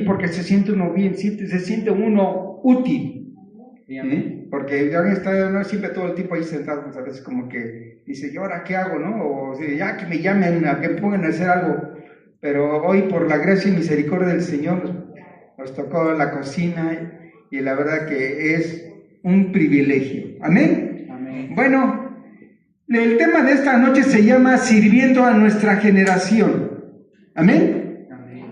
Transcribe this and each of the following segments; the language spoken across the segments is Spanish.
porque se siente uno bien, se siente uno útil. ¿Sí? Porque ya está no, siempre todo el tiempo ahí sentado, pues a veces como que dice, ¿y ahora qué hago, no? O ya que me llamen, a que me pongan a hacer algo. Pero hoy, por la gracia y misericordia del Señor, nos tocó la cocina y la verdad que es un privilegio. ¿Amén? Amén. Bueno, el tema de esta noche se llama Sirviendo a nuestra generación. ¿Amén?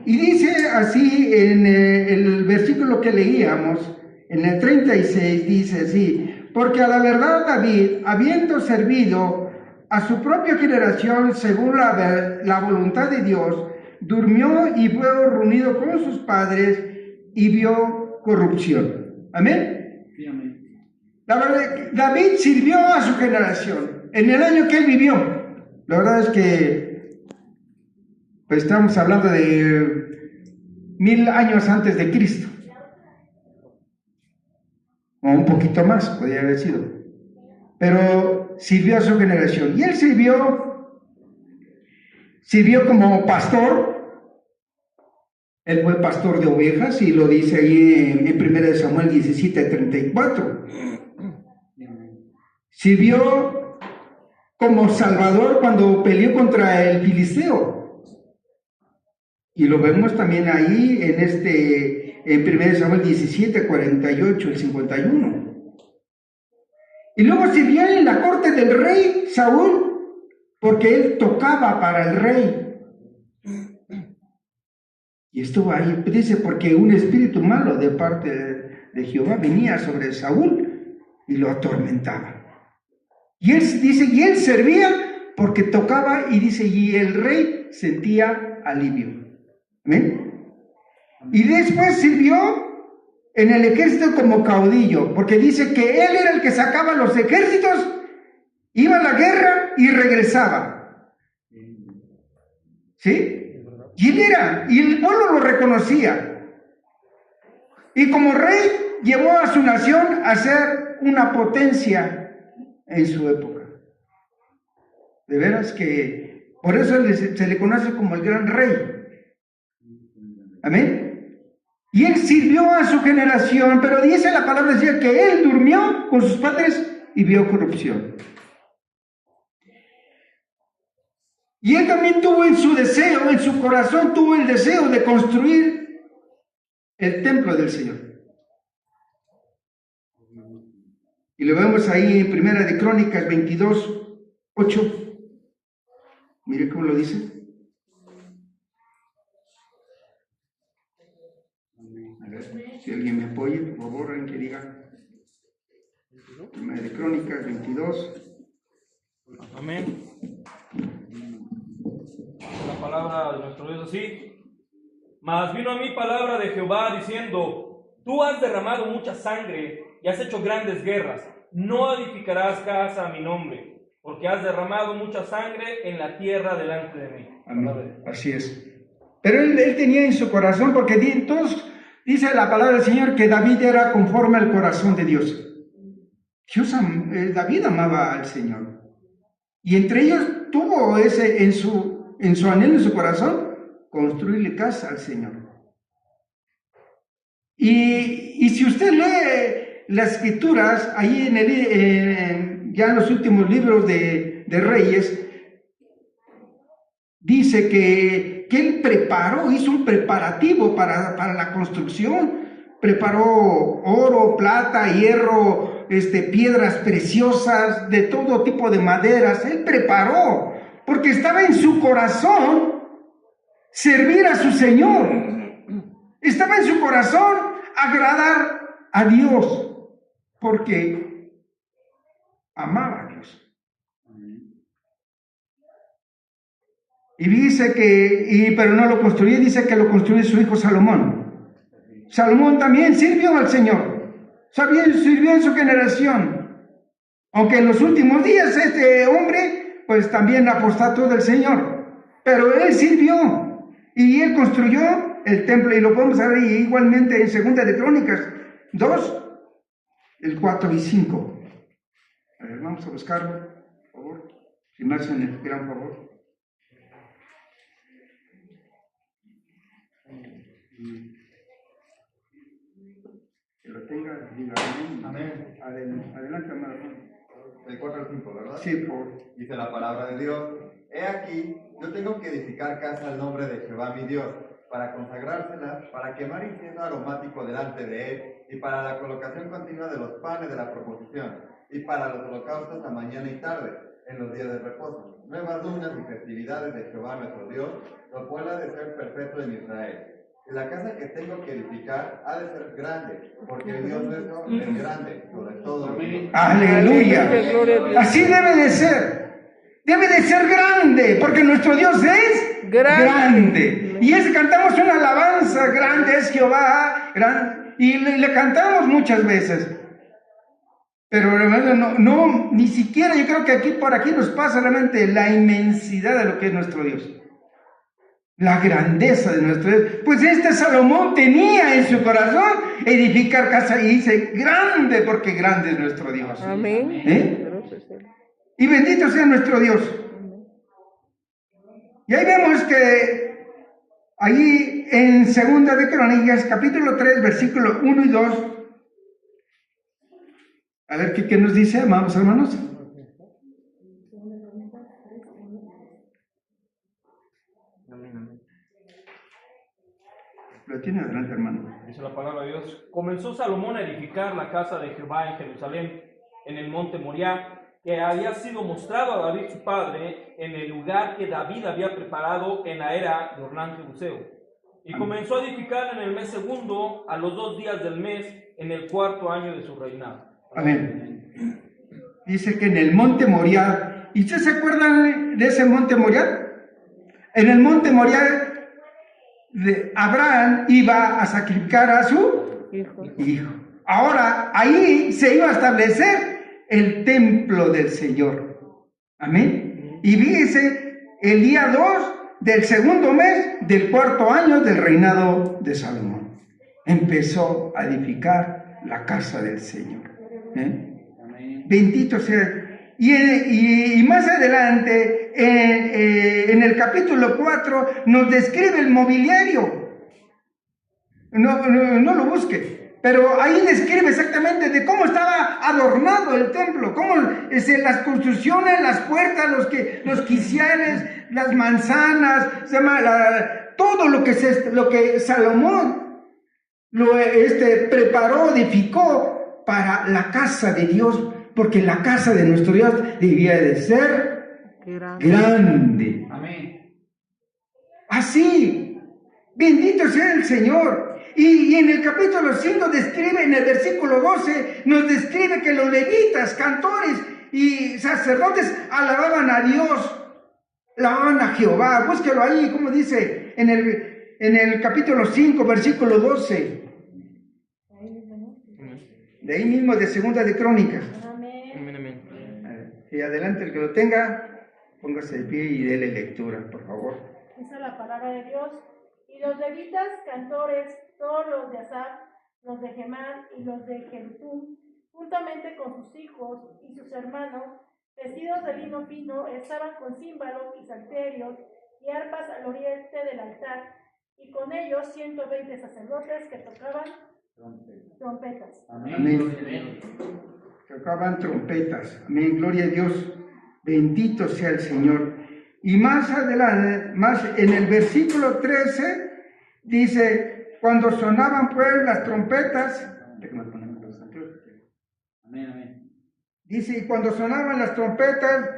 Y dice así en el versículo que leíamos, en el 36, dice así: porque a la verdad David, habiendo servido a su propia generación según la voluntad de Dios, durmió y fue reunido con sus padres y vio corrupción. ¿Amén? Sí, amén. La verdad, David sirvió a su generación en el año que él vivió. La verdad es que pues estamos hablando de 1000 años antes de Cristo, o un poquito más, podría haber sido, pero sirvió a su generación, y él sirvió como pastor. Él fue pastor de ovejas, y lo dice ahí en 1 Samuel 17:34. Sirvió como salvador cuando peleó contra el filisteo, y lo vemos también ahí en 1 Samuel 17:48 y 51. Y luego sirvió en la corte del rey Saúl, porque él tocaba para el rey. Y estuvo ahí, dice, porque un espíritu malo de parte de Jehová venía sobre Saúl y lo atormentaba. Y él dice, y él servía porque tocaba, y dice, y el rey sentía alivio. ¿Amén? Y después sirvió en el ejército como caudillo, porque dice que él era el que sacaba los ejércitos, iba a la guerra y regresaba. ¿Sí? Y él era, y el pueblo lo reconocía. Y como rey llevó a su nación a ser una potencia en su época. De veras que por eso se le conoce como el gran rey. Amén. Y él sirvió a su generación, pero dice la palabra, decía que él durmió con sus padres y vio corrupción. Y él también tuvo en su deseo, en su corazón, tuvo el deseo de construir el templo del Señor. Y lo vemos ahí en Primera de Crónicas 22:8. Mire cómo lo dice. A ver, si alguien me apoye, por favor, alguien que diga. Primera de Crónicas 22. Amén. La palabra de nuestro Dios así. Mas vino a mí palabra de Jehová diciendo: tú has derramado mucha sangre y has hecho grandes guerras. No edificarás casa a mi nombre, porque has derramado mucha sangre en la tierra delante de mí. Amén. Así es. Pero él tenía en su corazón, porque todos, dice la palabra del Señor, que David era conforme al corazón de Dios. David amaba al Señor. Y entre ellos tuvo ese en su anhelo, en su corazón, construirle casa al Señor. Y si usted lee las escrituras, ahí ya en los últimos libros de Reyes, dice que él hizo un preparativo para la construcción. Preparó oro, plata, hierro, piedras preciosas, de todo tipo de maderas. Él preparó, porque estaba en su corazón servir a su Señor. Estaba en su corazón agradar a Dios, porque amaba a Dios. Y dice pero no lo construyó, dice que lo construyó su hijo Salomón. Salomón también sirvió al Señor, sirvió en su generación. Aunque en los últimos días este hombre, pues también apostató del Señor. Pero él sirvió y él construyó el templo, y lo podemos ver igualmente en 2 de Crónicas 2, el 4 y 5. A ver, vamos a buscarlo, por favor. Si me hacen el gran favor. Que lo tenga, diga amén. Adelante, hermano. Del 4 al 5, ¿verdad? Sí, por... Dice la palabra de Dios: He aquí, yo tengo que edificar casa al nombre de Jehová mi Dios, para consagrársela, para quemar incienso aromático delante de él, y para la colocación continua de los panes de la proposición, y para los holocaustos a mañana y tarde, en los días de reposo, nuevas lunas y festividades de Jehová nuestro Dios, lo cual ha de ser perfecto en Israel. Y la casa que tengo que edificar ha de ser grande, porque el Dios nuestro es grande, sobre todo lo que... Aleluya. Así debe de ser. Debe de ser grande, porque nuestro Dios es grande. Y cantamos una alabanza: grande es Jehová, y le cantamos muchas veces. Pero no, ni siquiera yo creo que aquí por aquí nos pasa realmente la inmensidad de lo que es nuestro Dios. La grandeza de nuestro Dios. Pues Salomón tenía en su corazón edificar casa, y dice grande, porque grande es nuestro Dios. Amén. Y bendito sea nuestro Dios. Y ahí vemos que allí en Segunda de Crónicas, capítulo 3, versículo 1 y 2. A ver qué nos dice, amados hermanos. Lo tiene adelante, hermano. Dice la palabra de Dios: Comenzó Salomón a edificar la casa de Jehová en Jerusalén, en el monte Moriah, que había sido mostrado a David su padre, en el lugar que David había preparado en la era de Ornán Jebuseo. Y comenzó a edificar en el mes segundo, a los 2 días del mes, en el 4º año de su reinado. Amén. Dice que en el monte Moriah. ¿Y ustedes se acuerdan de ese monte Moriah? En el monte Moriah, Abraham iba a sacrificar a su hijo. Ahora, ahí se iba a establecer el templo del Señor. Amén. Y dice, el día 2 del segundo mes del 4º año del reinado de Salomón, empezó a edificar la casa del Señor. Bendito sea. Y más adelante, en el capítulo 4, nos describe el mobiliario. No lo busque, pero ahí describe exactamente de cómo estaba adornado el templo, cómo las construcciones, las puertas, los quiciales, las manzanas, todo lo que Salomón preparó, edificó para la casa de Dios, porque la casa de nuestro Dios debía de ser grande. Amén. Así, bendito sea el Señor. Y en el capítulo 5 describe, en el versículo 12, nos describe que los levitas, cantores y sacerdotes alababan a Dios, alababan a Jehová. Búsquelo ahí, como dice en el capítulo 5, versículo 12. De ahí mismo, de Segunda de Crónicas. Y adelante, el que lo tenga, póngase de pie y déle lectura, por favor. Dice la palabra de Dios: Y los levitas, cantores, todos los de Asaf, los de Gemán y los de Jedutum, juntamente con sus hijos y sus hermanos, vestidos de lino fino, estaban con címbalos y salterios y arpas al oriente del altar, y con ellos 120 sacerdotes que tocaban trompetas. Amén. Tocaban trompetas. Amén. Gloria a Dios. Bendito sea el Señor. Y más adelante, más en el versículo 13, dice: cuando sonaban pues las trompetas, dice, y cuando sonaban las trompetas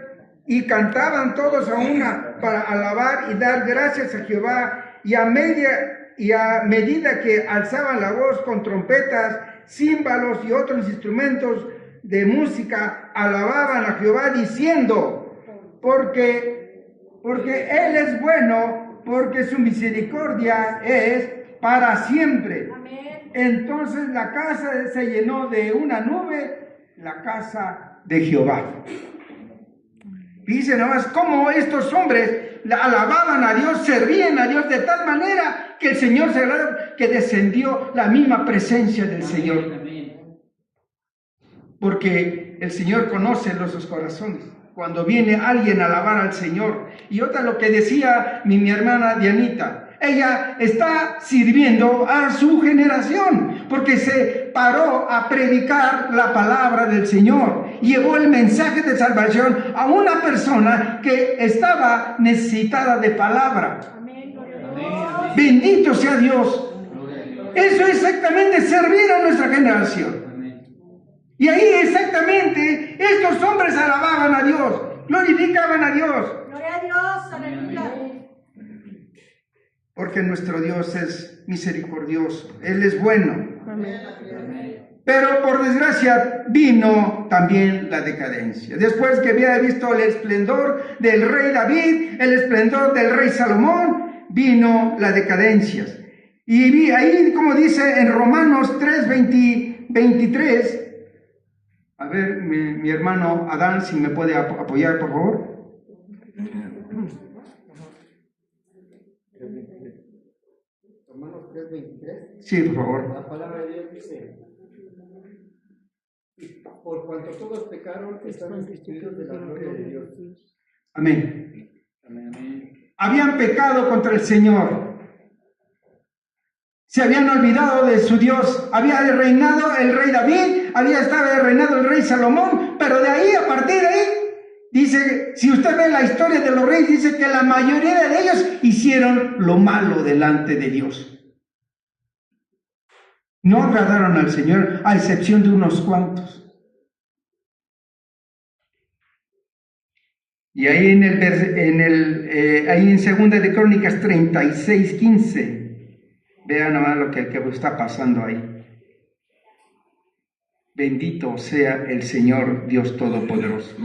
y cantaban todos a una para alabar y dar gracias a Jehová, y a medida que alzaban la voz con trompetas, címbalos y otros instrumentos de música, alababan a Jehová diciendo: porque Él es bueno, porque su misericordia es para siempre. Amén. Entonces la casa se llenó de una nube, la casa de Jehová. Dice nomás cómo estos hombres alababan a Dios, servían a Dios de tal manera que el Señor se agradó, que descendió la misma presencia del Señor. Porque el Señor conoce nuestros corazones. Cuando viene alguien a alabar al Señor. Y otra, lo que decía mi hermana Dianita, Ella está sirviendo a su generación porque se paró a predicar la palabra del Señor. Llevó el mensaje de salvación a una persona que estaba necesitada de palabra. Amén, gloria a Dios. Bendito sea Dios. Eso es exactamente servir a nuestra generación. Y ahí exactamente estos hombres alababan a Dios, glorificaban a Dios. Gloria a Dios, aleluya. Porque nuestro Dios es misericordioso, Él es bueno. Amén. Pero por desgracia vino también la decadencia. Después que había visto el esplendor del rey David, el esplendor del rey Salomón, vino la decadencia. Y ahí, como dice en Romanos 3, 23, a ver, mi hermano Adán, si me puede apoyar, por favor. Romanos 3:23. Sí, por favor. La palabra de Dios dice: y por cuanto todos pecaron, están destituidos de la gloria de Dios. Amén. Amén. Habían pecado contra el Señor. Se habían olvidado de su Dios. Había reinado el rey David, había estado reinado el rey Salomón, pero de ahí, a partir de ahí, dice, si usted ve la historia de los reyes, dice que la mayoría de ellos hicieron lo malo delante de Dios. No agradaron al Señor, a excepción de unos cuantos. Y ahí ahí en Segunda de Crónicas 36:15, vean nomás lo que está pasando ahí. Bendito sea el Señor Dios Todopoderoso.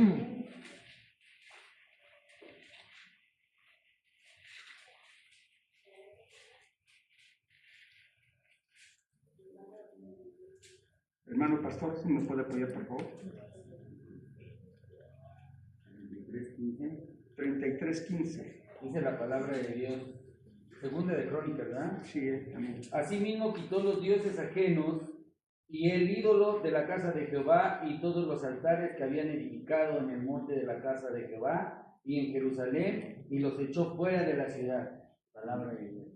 Hermano pastor, si me puede apoyar, por favor. 33:15. Dice la palabra de Dios, Segunda de Crónicas, ¿verdad? Sí, amén. Asimismo quitó los dioses ajenos y el ídolo de la casa de Jehová y todos los altares que habían edificado en el monte de la casa de Jehová y en Jerusalén, y los echó fuera de la ciudad. Palabra de Dios.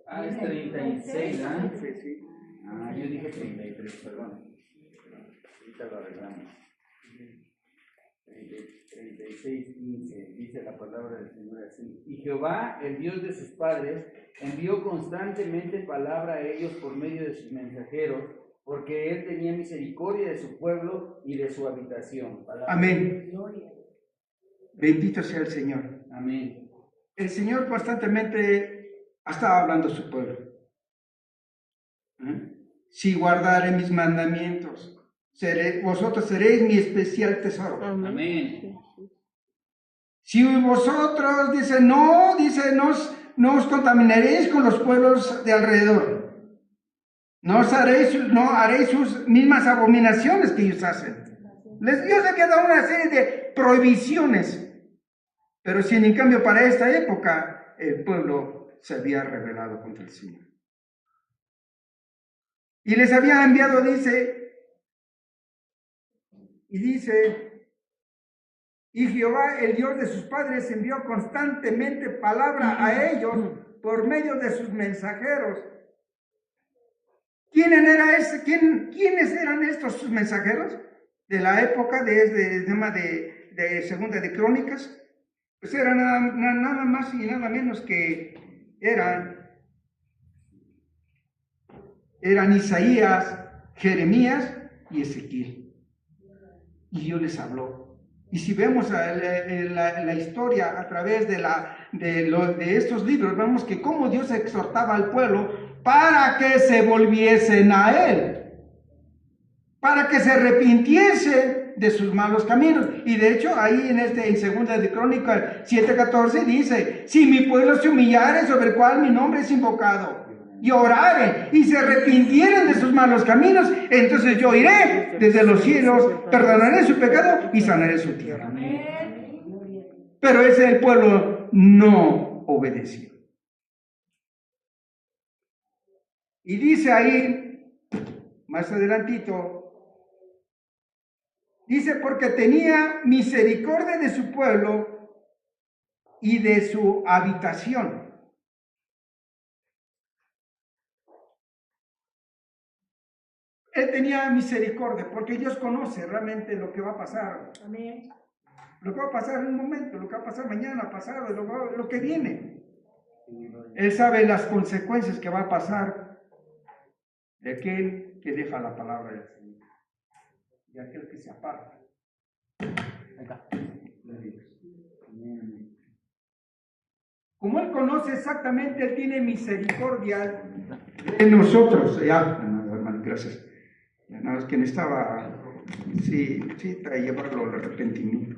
Ah, es 36, ¿ah? Ah, yo dije 33, perdón. Ahorita lo arreglamos. 36:15, dice la palabra del Señor así: y Jehová, el Dios de sus padres, envió constantemente palabra a ellos por medio de sus mensajeros, porque él tenía misericordia de su pueblo y de su habitación. Palabra. Amén. Bendito sea el Señor. Amén. El Señor constantemente estaba hablando a su pueblo. Si guardaré mis mandamientos, vosotros seréis mi especial tesoro. Amén. Si vosotros, no os contaminaréis con los pueblos de alrededor. No haréis sus mismas abominaciones que ellos hacen. Dios les queda una serie de prohibiciones. Pero si en cambio para esta época el pueblo se había rebelado contra el Señor. Y les había enviado, dice, y Jehová, el Dios de sus padres, envió constantemente palabra a ellos por medio de sus mensajeros. ¿Quiénes eran estos sus mensajeros? De la época de Segunda de Crónicas, pues eran nada más y nada menos que eran Isaías, Jeremías y Ezequiel. Y Dios les habló. Y si vemos la historia a través de estos libros, vemos que cómo Dios exhortaba al pueblo para que se volviesen a Él, para que se arrepintiesen de sus malos caminos. Y de hecho ahí en Segunda de Crónicas 7:14 dice: si mi pueblo se humillare, sobre el cual mi nombre es invocado, y orare y se arrepintieren de sus malos caminos, entonces yo iré desde los cielos, perdonaré su pecado y sanaré su tierra. Pero el pueblo no obedeció. Y dice ahí, más adelantito, Dice, porque tenía misericordia de su pueblo y de su habitación. Él tenía misericordia porque Dios conoce realmente lo que va a pasar. Amén. Lo que va a pasar en un momento, lo que va a pasar mañana, pasado, lo que viene. Él sabe las consecuencias que va a pasar de aquel que deja la palabra del Señor, de aquel que se aparta. Como Él conoce exactamente, Él tiene misericordia de nosotros. Ya, hermano, gracias. Ya, nada más que necesitaba, sí, para llevarlo al arrepentimiento.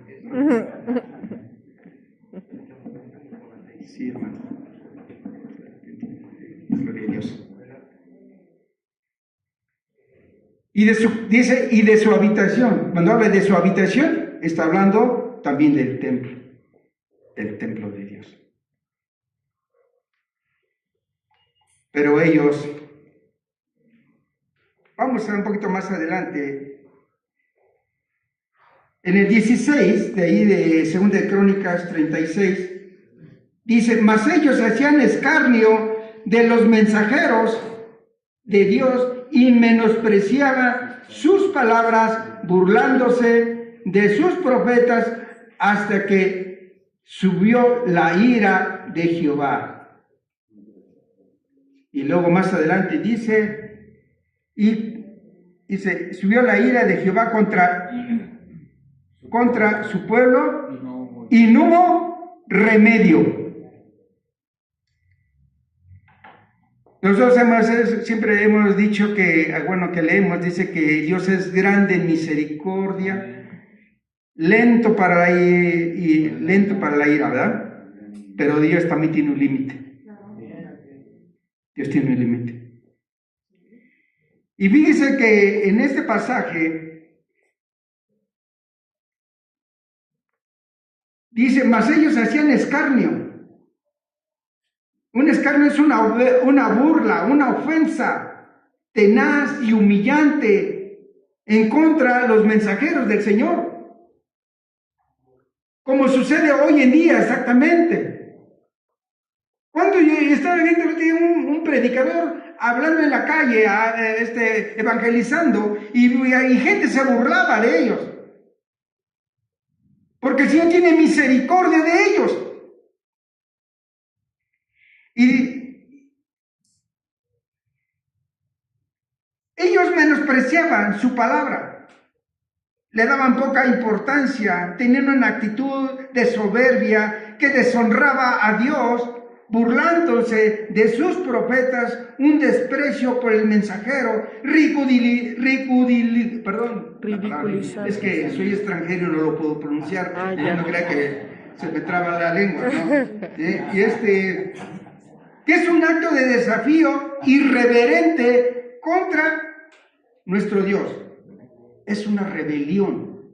Sí, hermano. Gloria a Dios. Dice, y de su habitación. Cuando habla de su habitación, está hablando también del templo de Dios. Pero ellos, vamos a un poquito más adelante, en el 16, de ahí de 2 de Crónicas 36, dice, mas ellos hacían escarnio de los mensajeros de Dios y menospreciaban sus palabras, burlándose de sus profetas, hasta que subió la ira de Jehová. Y luego más adelante dice, subió la ira de Jehová contra su pueblo y no hubo remedio. Nosotros siempre hemos dicho que, bueno, que leemos, dice que Dios es grande en misericordia, lento para la ira, ¿verdad? Pero Dios también tiene un límite. Dios tiene un límite. Y fíjese que en este pasaje dice, mas ellos hacían escarnio. Un escarnio es una burla, una ofensa tenaz y humillante en contra de los mensajeros del Señor. Como sucede hoy en día exactamente. Cuando yo estaba viendo un predicador hablando en la calle, evangelizando, y gente se burlaba de ellos. Porque el Señor tiene misericordia de ellos. Y ellos menospreciaban su palabra, le daban poca importancia, tenían una actitud de soberbia que deshonraba a Dios, burlándose de sus profetas, un desprecio por el mensajero, ridiculizando. Es que soy extranjero y no lo puedo pronunciar, no crea que se me traba la lengua, ¿no? Que es un acto de desafío irreverente contra nuestro Dios. Es una rebelión.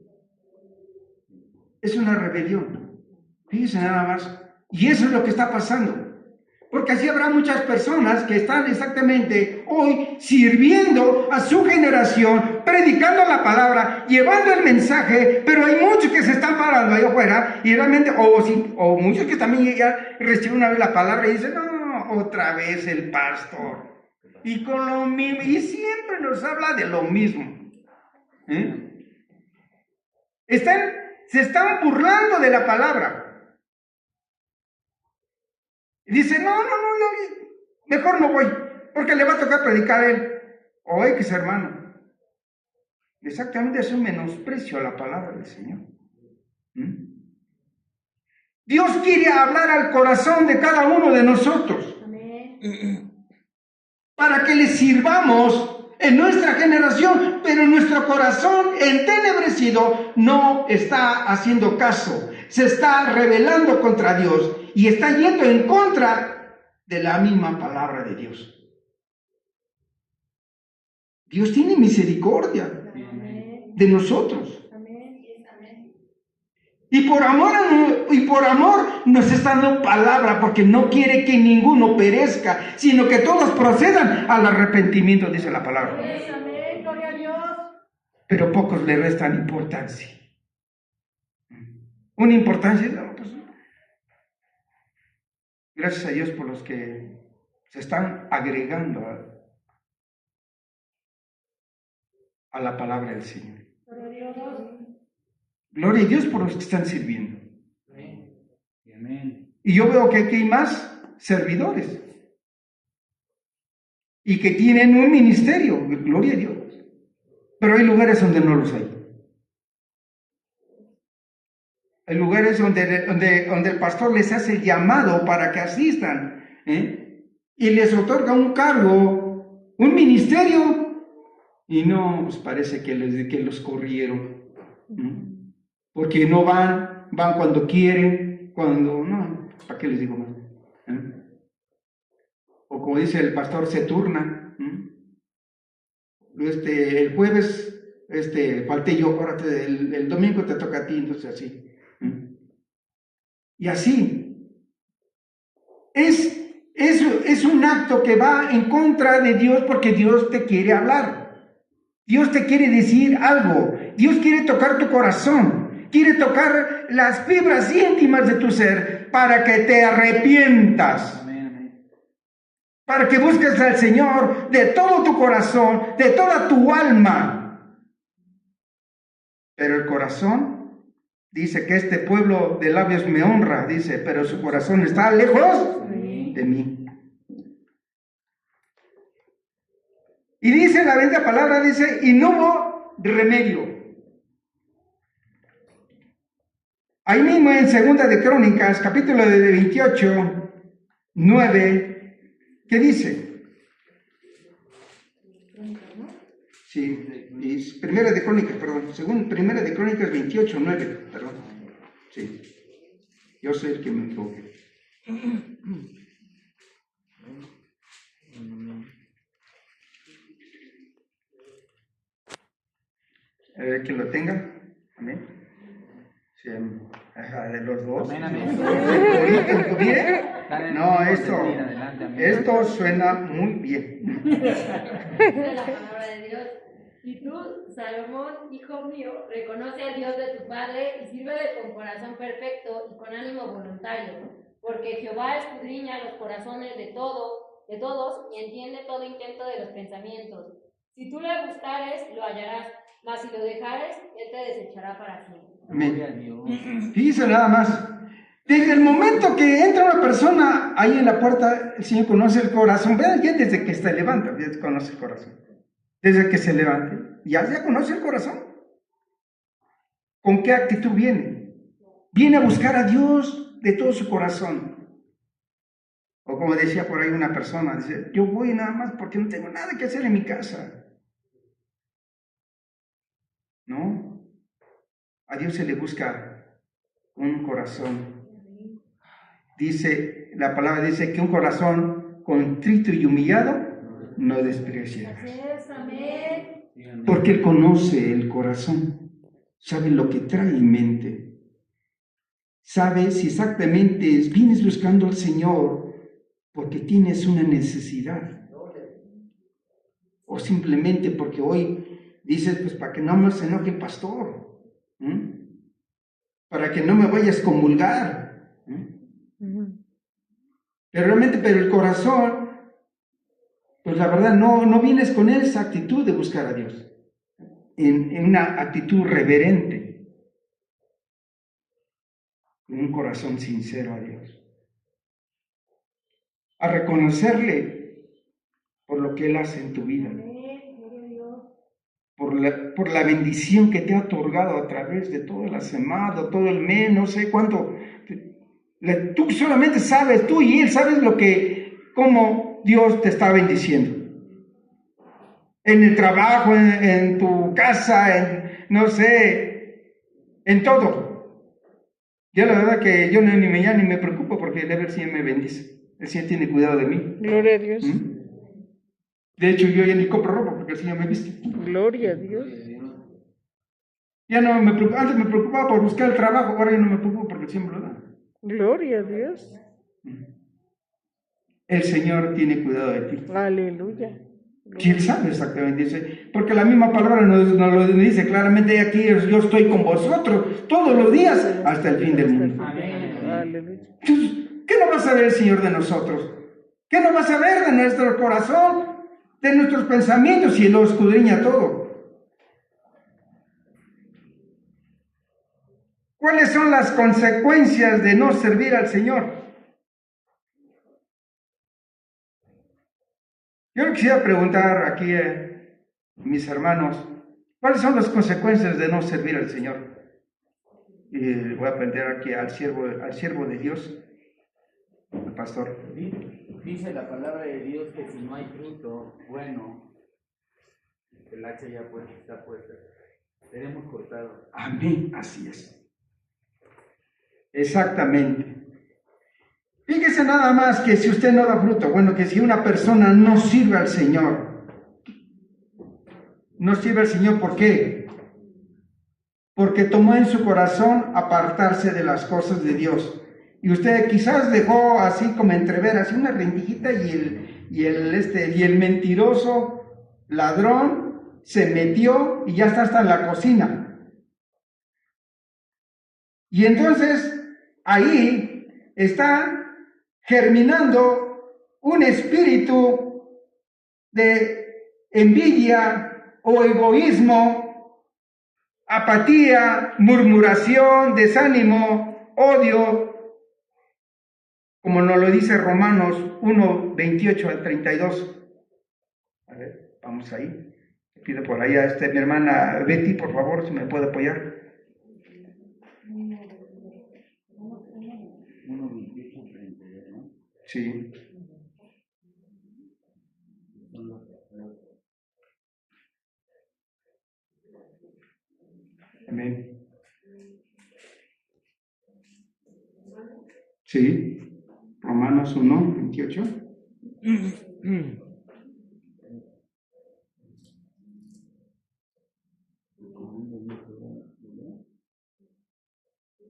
Es una rebelión. Fíjense nada más. Y eso es lo que está pasando. Porque así habrá muchas personas que están exactamente hoy sirviendo a su generación, predicando la palabra, llevando el mensaje, pero hay muchos que se están parando ahí afuera y realmente, o muchos que también ya reciben una vez la palabra y dicen, no, otra vez el pastor. Y con lo mismo, y siempre nos habla de lo mismo. Se están burlando de la palabra. Y dice, no, mejor no voy, porque le va a tocar predicar a él. O X hermano. Exactamente, es un menosprecio a la palabra del Señor. Dios quiere hablar al corazón de cada uno de nosotros. Amén. Para que le sirvamos en nuestra generación, pero nuestro corazón entenebrecido no está haciendo caso. Se está rebelando contra Dios y está yendo en contra de la misma palabra de Dios. Dios tiene misericordia de nosotros. Y por amor nos está dando palabra, porque no quiere que ninguno perezca, sino que todos procedan al arrepentimiento, dice la palabra. Amén, gloria a Dios. pero pocos le restan importancia. Una importancia, no, pues, gracias a Dios por los que se están agregando a la palabra del Señor. Gloria a Dios por los que están sirviendo. Amén. Y yo veo que aquí hay más servidores y que tienen un ministerio, gloria a Dios. Pero hay lugares donde no los hay. Hay lugares donde el pastor les hace el llamado para que asistan, y les otorga un cargo, un ministerio, y no, pues parece que los corrieron, porque no van cuando quieren, cuando no, ¿para qué les digo más? O como dice el pastor, se turna. El jueves falté yo, ahora el domingo te toca a ti, entonces así. Y así. Es un acto que va en contra de Dios porque Dios te quiere hablar. Dios te quiere decir algo. Dios quiere tocar tu corazón. Quiere tocar las fibras íntimas de tu ser para que te arrepientas. Para que busques al Señor de todo tu corazón, de toda tu alma. Pero el corazón dice que este pueblo de labios me honra, dice, pero su corazón está lejos de mí. Y dice la bendita palabra, dice, y no hubo remedio. Ahí mismo en Segunda de Crónicas, capítulo de 28, 9, ¿qué dice? Sí, es Primera de Crónicas, perdón, según Primera de Crónicas 28, 9, perdón. Sí, yo sé el que me equivoqué. A ver, quien lo tenga. Amén. Sí, de los dos. Amén, amén. ¿Bien? No, esto suena muy bien. Dice la palabra de Dios. Y tú, Salomón, hijo mío, reconoce al Dios de tu padre y sírvele con corazón perfecto y con ánimo voluntario, porque Jehová escudriña los corazones de todos y entiende todo intento de los pensamientos. Si tú le buscares, lo hallarás, mas si lo dejares, él te desechará para siempre. Amén. Fíjese nada más. Desde el momento que entra una persona ahí en la puerta, el Señor conoce el corazón. Vean, ya desde que se levanta, ya conoce el corazón. Desde que se levante, ya conoce el corazón. ¿Con qué actitud viene? Viene a buscar a Dios de todo su corazón. O como decía por ahí una persona, dice, yo voy nada más porque no tengo nada que hacer en mi casa. ¿No? A Dios se le busca un corazón. Dice, la palabra dice que un corazón contrito y humillado no despreciarás. Porque Él conoce el corazón, sabe lo que trae en mente, sabe si exactamente vienes buscando al Señor porque tienes una necesidad, o simplemente porque hoy dices, pues para que no me se enoje el pastor, para que no me vayas a comulgar. Pero el corazón, pues la verdad no vienes con esa actitud de buscar a Dios, en una actitud reverente, con un corazón sincero a Dios, a reconocerle por lo que Él hace en tu vida, por la bendición que te ha otorgado a través de toda la semana, todo el mes, no sé cuánto. Tú solamente sabes, tú y Él sabes cómo Dios te está bendiciendo. En el trabajo, en tu casa, no sé, en todo. Yo la verdad que yo ni me preocupo porque el Señor me bendice. El Señor tiene cuidado de mí. Gloria a Dios. De hecho, yo ya ni compro ropa porque el Señor me viste. Gloria a Dios. Ya no me preocupa, antes me preocupaba por buscar el trabajo, ahora ya no me preocupo porque el Señor me lo da. Gloria a Dios. El Señor tiene cuidado de ti. Aleluya. Sí, Él sabe exactamente, dice, porque la misma palabra nos lo dice claramente aquí, yo estoy con vosotros todos los días hasta el fin del mundo. Amén. Entonces, ¿qué no va a saber el Señor de nosotros? ¿Qué no va a saber de nuestro corazón, de nuestros pensamientos, si Él lo escudriña todo? ¿Cuáles son las consecuencias de no servir al Señor? Yo le quisiera preguntar aquí a mis hermanos, ¿cuáles son las consecuencias de no servir al Señor? Y voy a aprender aquí al siervo de Dios, al pastor. Dice la palabra de Dios que si no hay fruto bueno, el hacha ya está puesta, seremos cortados. Amén, así es. Exactamente. Fíjese nada más que si usted no da fruto, bueno, que si una persona no sirve al Señor, no sirve al Señor, ¿por qué? Porque tomó en su corazón apartarse de las cosas de Dios. Y usted quizás dejó así como entrever, así una rendijita y el mentiroso ladrón se metió y ya está hasta en la cocina. Y entonces ahí está germinando un espíritu de envidia o egoísmo, apatía, murmuración, desánimo, odio, como nos lo dice Romanos 1, 28 al 32. A ver, vamos ahí. Pido por ahí a mi hermana Betty, por favor, si me puede apoyar. 1, 28, 32, ¿no? Sí. Amén. Sí. Romanos 1, 28.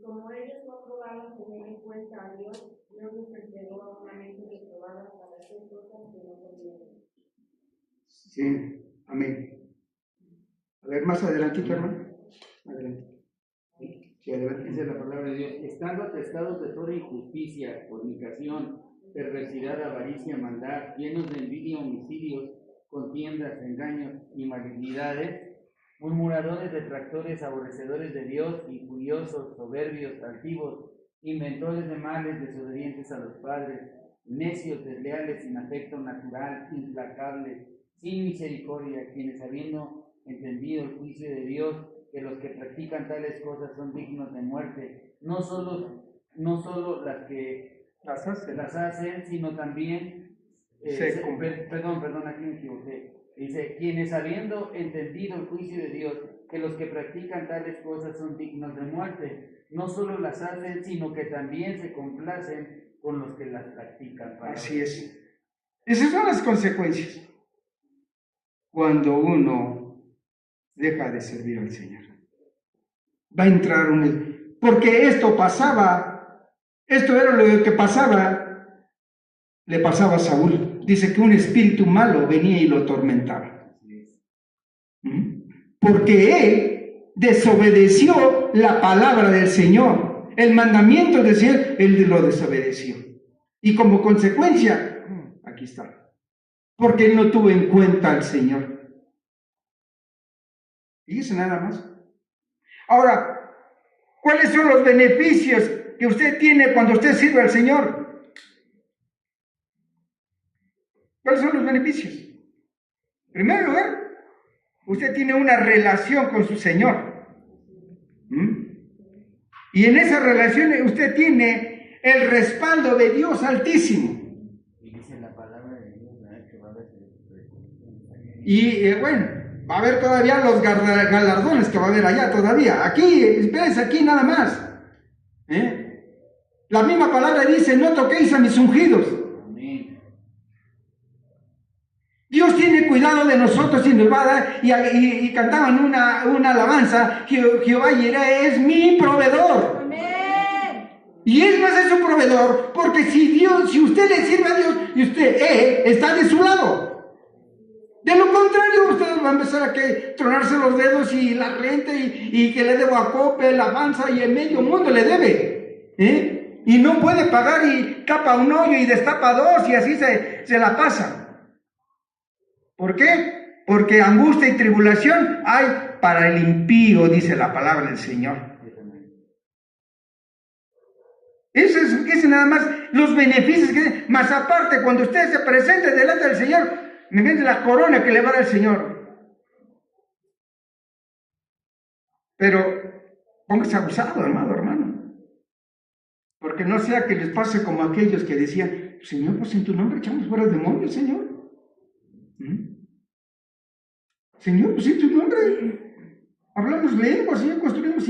Como ellos no probaron tener en cuenta a Dios, Dios les entregó a una mente reprobada para hacer cosas que no podían. Sí, amén. A ver, más adelantito, hermano. Adelante. Sí, adelante. Dice la palabra de Dios, estando atestados de toda injusticia, fornicación, perversidad, avaricia, maldad, llenos de envidia, homicidios, contiendas, engaños y malignidades, murmuradores, detractores, aborrecedores de Dios, injuriosos, soberbios, altivos, inventores de males, desobedientes a los padres, necios, desleales, sin afecto natural, implacables, sin misericordia, quienes habiendo entendido el juicio de Dios, que los que practican tales cosas son dignos de muerte, no solo las que las hacen, sino también, perdón, aquí me equivoqué. Dice, quienes habiendo entendido el juicio de Dios, que los que practican tales cosas son dignos de muerte, no solo las hacen, sino que también se complacen con los que las practican. Así es. Esas son las consecuencias cuando uno deja de servir al Señor. Va a entrar porque esto era lo que pasaba, le pasaba a Saúl. Dice que un espíritu malo venía y lo atormentaba. Porque él desobedeció la palabra del Señor, el mandamiento del Señor, él lo desobedeció. Y como consecuencia, aquí está, porque él no tuvo en cuenta al Señor. Fíjese nada más. Ahora, ¿cuáles son los beneficios que usted tiene cuando usted sirve al Señor? ¿Cuáles son los beneficios? En primer lugar, usted tiene una relación con su Señor. Y en esa relación usted tiene el respaldo de Dios Altísimo. Y dice la palabra de Dios, que va a haber. Y bueno, va a haber todavía los galardones que va a haber allá todavía. Aquí, espérense aquí nada más. La misma palabra dice, no toquéis a mis ungidos. Amén. Dios tiene cuidado de nosotros y nos va a dar, y cantaban una alabanza, Jehová Jireh es mi proveedor. Amén. Y Él va a ser su proveedor, porque si usted le sirve a Dios, y Él está de su lado. De lo contrario, ustedes van a empezar a tronarse los dedos y la renta y que le debo a Cope, la avanza y el medio mundo le debe. Y no puede pagar y tapa un hoyo y destapa dos y así se la pasa. ¿Por qué? Porque angustia y tribulación hay para el impío, dice la palabra del Señor. Eso es nada más los beneficios que más aparte, cuando usted se presente delante del Señor, me viene la corona que le va a dar el Señor. Pero póngase abusado, hermano. Porque no sea que les pase como aquellos que decían, Señor, pues en tu nombre echamos fuera demonios, Señor. Señor, pues en tu nombre hablamos lenguas, Señor, construimos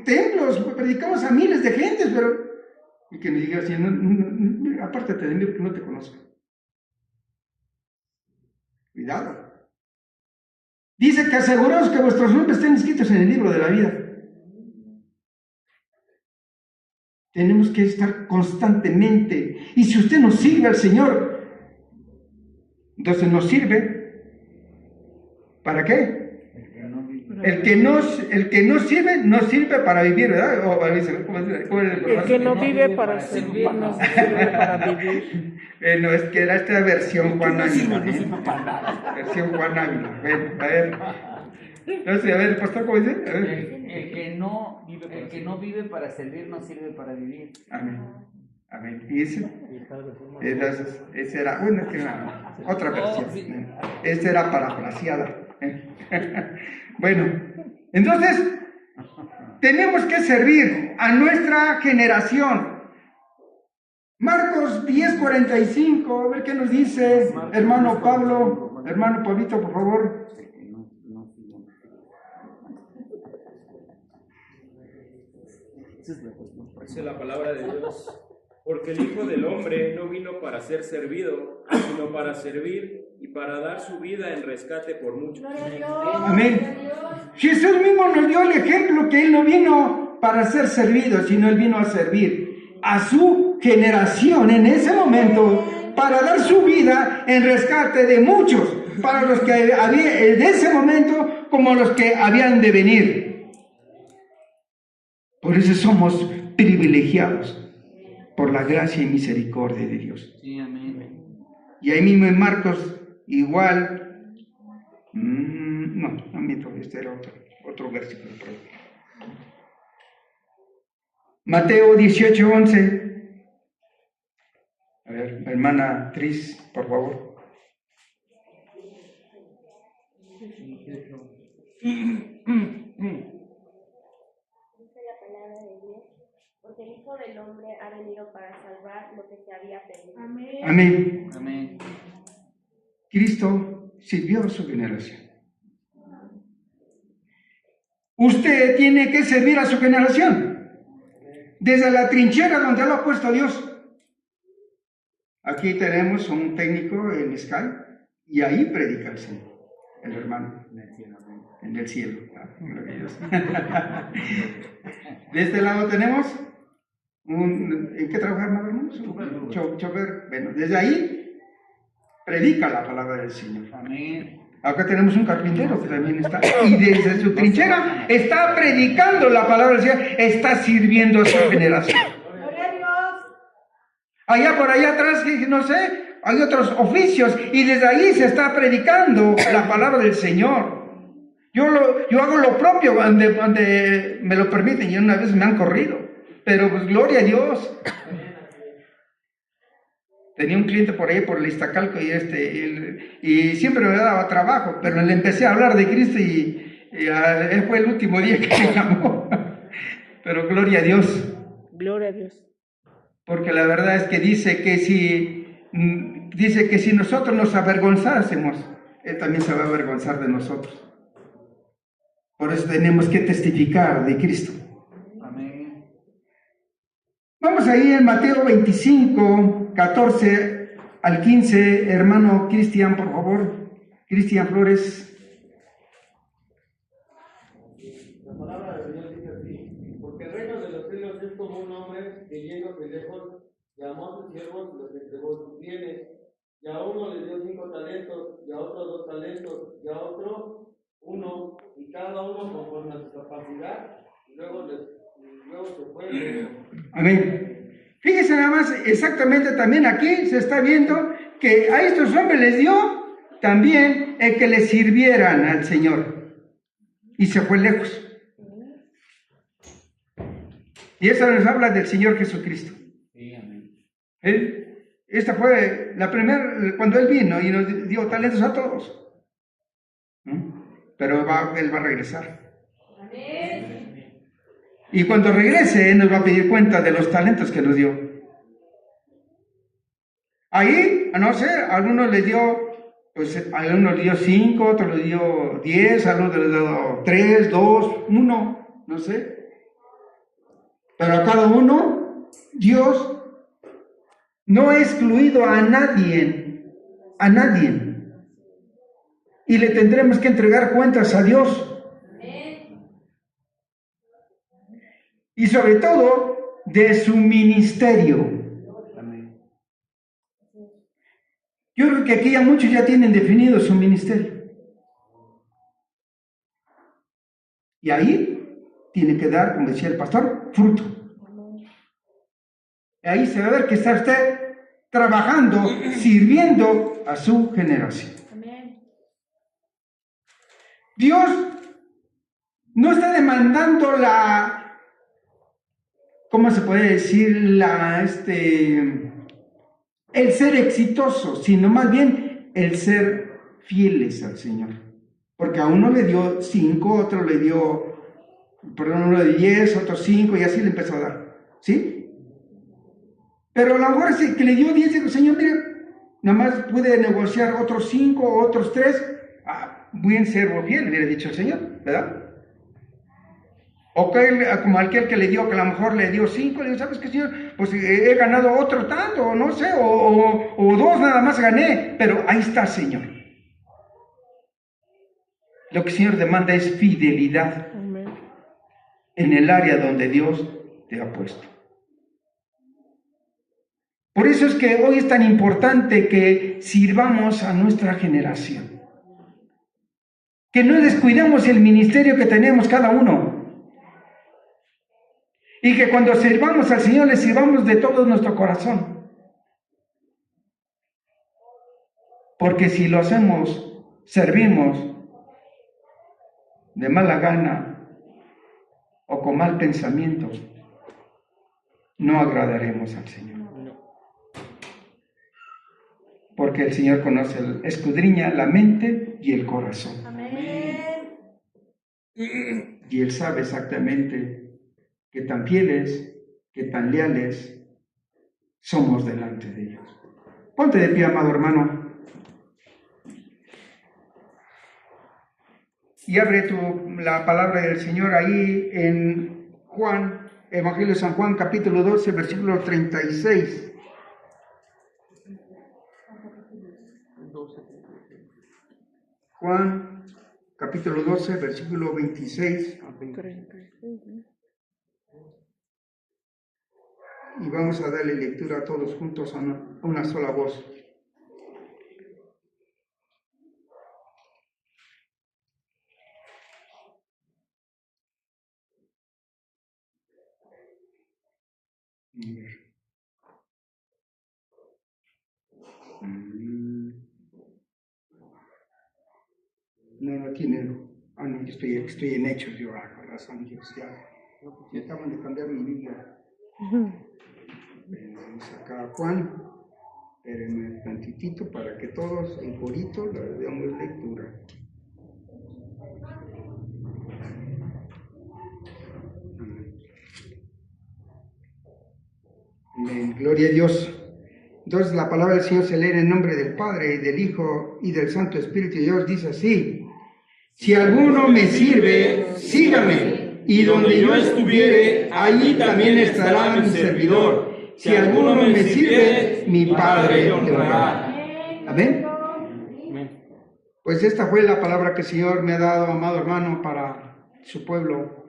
templos, predicamos a miles de gentes, pero... Y que me diga así, no, apártate de mí porque no te conozco. Cuidado. Dice que aseguraos que vuestros nombres estén escritos en el libro de la vida. Tenemos que estar constantemente. Y si usted no sirve al Señor, entonces nos sirve. ¿Para qué? El que no sirve, no sirve para vivir, ¿verdad? El que no vive para servir, no sirve para vivir. Bueno, es que era esta versión Juan Ávila. Versión Juan Ávila. Bueno, a ver. Entonces, a ver, pastor, ¿cómo dice? A ver. El que no vive para servir, no sirve para vivir. Amén. ¿Y ese? Ese era, bueno, que era otra versión. Esta era parafraseada. Bueno, entonces tenemos que servir a nuestra generación. Marcos 10:45, a ver qué nos dice, hermano Pablo, hermano Pablito, por favor. Dice la palabra de Dios, porque el Hijo del Hombre no vino para ser servido, sino para servir y para dar su vida en rescate por muchos. Amén. Jesús mismo nos dio el ejemplo que Él no vino para ser servido, sino Él vino a servir a su generación en ese momento, para dar su vida en rescate de muchos, para los que había en ese momento como los que habían de venir. Por eso somos privilegiados por la gracia y misericordia de Dios. Sí, amén. Y ahí mismo en Marcos, igual, no miento, este era otro versículo. Mateo 18:11. A ver, hermana Tris, por favor. Porque el Hijo del Hombre ha venido para salvar lo que se había perdido. Amén. Cristo sirvió a su generación. Usted tiene que servir a su generación. Desde la trinchera donde lo ha puesto Dios. Aquí tenemos un técnico en Sky y ahí predica el Señor, el hermano. En el cielo. Maravilloso. De este lado tenemos ¿en qué trabaja, hermanos? Chofer. Bueno, desde ahí predica la palabra del Señor. Amén. Acá tenemos un carpintero que también está, y desde su trinchera está predicando la palabra del Señor, está sirviendo a su generación. Gloria a Dios. Allá por allá atrás, no sé, hay otros oficios, y desde ahí se está predicando la palabra del Señor. Yo hago lo propio donde me lo permiten, y una vez me han corrido, pero pues gloria a Dios. Tenía un cliente por ahí, por el Iztacalco, y siempre me daba trabajo, pero le empecé a hablar de Cristo y él fue el último día que me llamó. Pero gloria a Dios. Gloria a Dios. Porque la verdad es que dice que si nosotros nos avergonzásemos, Él también se va a avergonzar de nosotros. Por eso tenemos que testificar de Cristo. Amén. Vamos ahí en Mateo 25, 14 al 15, hermano Cristian, por favor. Cristian Flores. La palabra de Dios dice así: porque el reino de los cielos es como un hombre que yendo de lejos llamó a sus siervos y los entregó sus bienes. y a uno le dio 5 talentos, y a otro 2 talentos, y a otro 1, y cada uno conforme a su capacidad, y luego se fue. Amén. Fíjese nada más, exactamente también aquí se está viendo que a estos hombres les dio también el que les sirvieran al Señor. Y se fue lejos. Y eso nos habla del Señor Jesucristo. Sí, amén. Esta fue la primera, cuando Él vino y nos dio talentos a todos. Pero Él va a regresar. Amén. Y cuando regrese, Él nos va a pedir cuenta de los talentos que nos dio. Ahí, no sé, a algunos les dio, pues a algunos les dio 5, a otros les dio 10, a otros les dio 3, 2, 1, no sé. Pero a cada uno, Dios no ha excluido a nadie, y le tendremos que entregar cuentas a Dios. Y sobre todo, de su ministerio. Yo creo que aquí ya muchos ya tienen definido su ministerio. Y ahí tiene que dar, como decía el pastor, fruto. Y ahí se va a ver que está usted trabajando, sirviendo a su generación. Dios no está demandando ¿cómo se puede decir? El ser exitoso, sino más bien el ser fieles al Señor. Porque a uno le dio 5, otro le dio, uno le dio 10, otro 5, y así le empezó a dar. ¿Sí? Pero a lo mejor ese que le dio 10, dijo, Señor, mira, nada más pude negociar otros 5, otros 3. Buen servo fiel, hubiera dicho el Señor, ¿verdad? O como aquel que le dio, que a lo mejor le dio 5, le digo, ¿sabes qué, Señor? Pues he ganado otro tanto, no sé, o 2 nada más gané, pero ahí está, Señor. Lo que el Señor demanda es fidelidad en el área donde Dios te ha puesto. Por eso es que hoy es tan importante que sirvamos a nuestra generación. Que no descuidemos el ministerio que tenemos cada uno. Y que cuando sirvamos al Señor, le sirvamos de todo nuestro corazón. Porque si lo hacemos, servimos de mala gana o con mal pensamiento, no agradaremos al Señor. Porque el Señor escudriña la mente y el corazón. Amén. Y Él sabe exactamente qué tan fieles, qué tan leales somos delante de Dios. Ponte de pie, amado hermano. Y abre la palabra del Señor ahí en Juan, Evangelio de San Juan, capítulo 12, versículo 36. Juan, capítulo 12, versículo 26. Y vamos a darle lectura todos juntos a una sola voz. No tiene. No, yo estoy en Hechos, yo, con razón, Dios, ya acaban de cambiar mi Biblia. Vamos acá a Juan, espérenme tantitito para que todos en corito le demos lectura. Amén. Gloria a Dios. Entonces la palabra del Señor se lee en el nombre del Padre, y del Hijo, y del Santo Espíritu de Dios. Dice así: si alguno me sirve, sígame, y donde yo estuviere, allí también estará mi servidor. Si alguno me sirve, mi Padre le honrará. Amén. Pues esta fue la palabra que el Señor me ha dado, amado hermano, para su pueblo.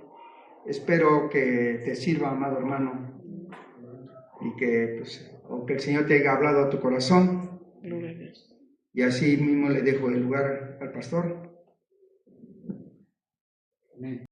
Espero que te sirva, amado hermano, y que, pues, aunque el Señor te haya hablado a tu corazón, Y así mismo le dejo el lugar al pastor. Amén.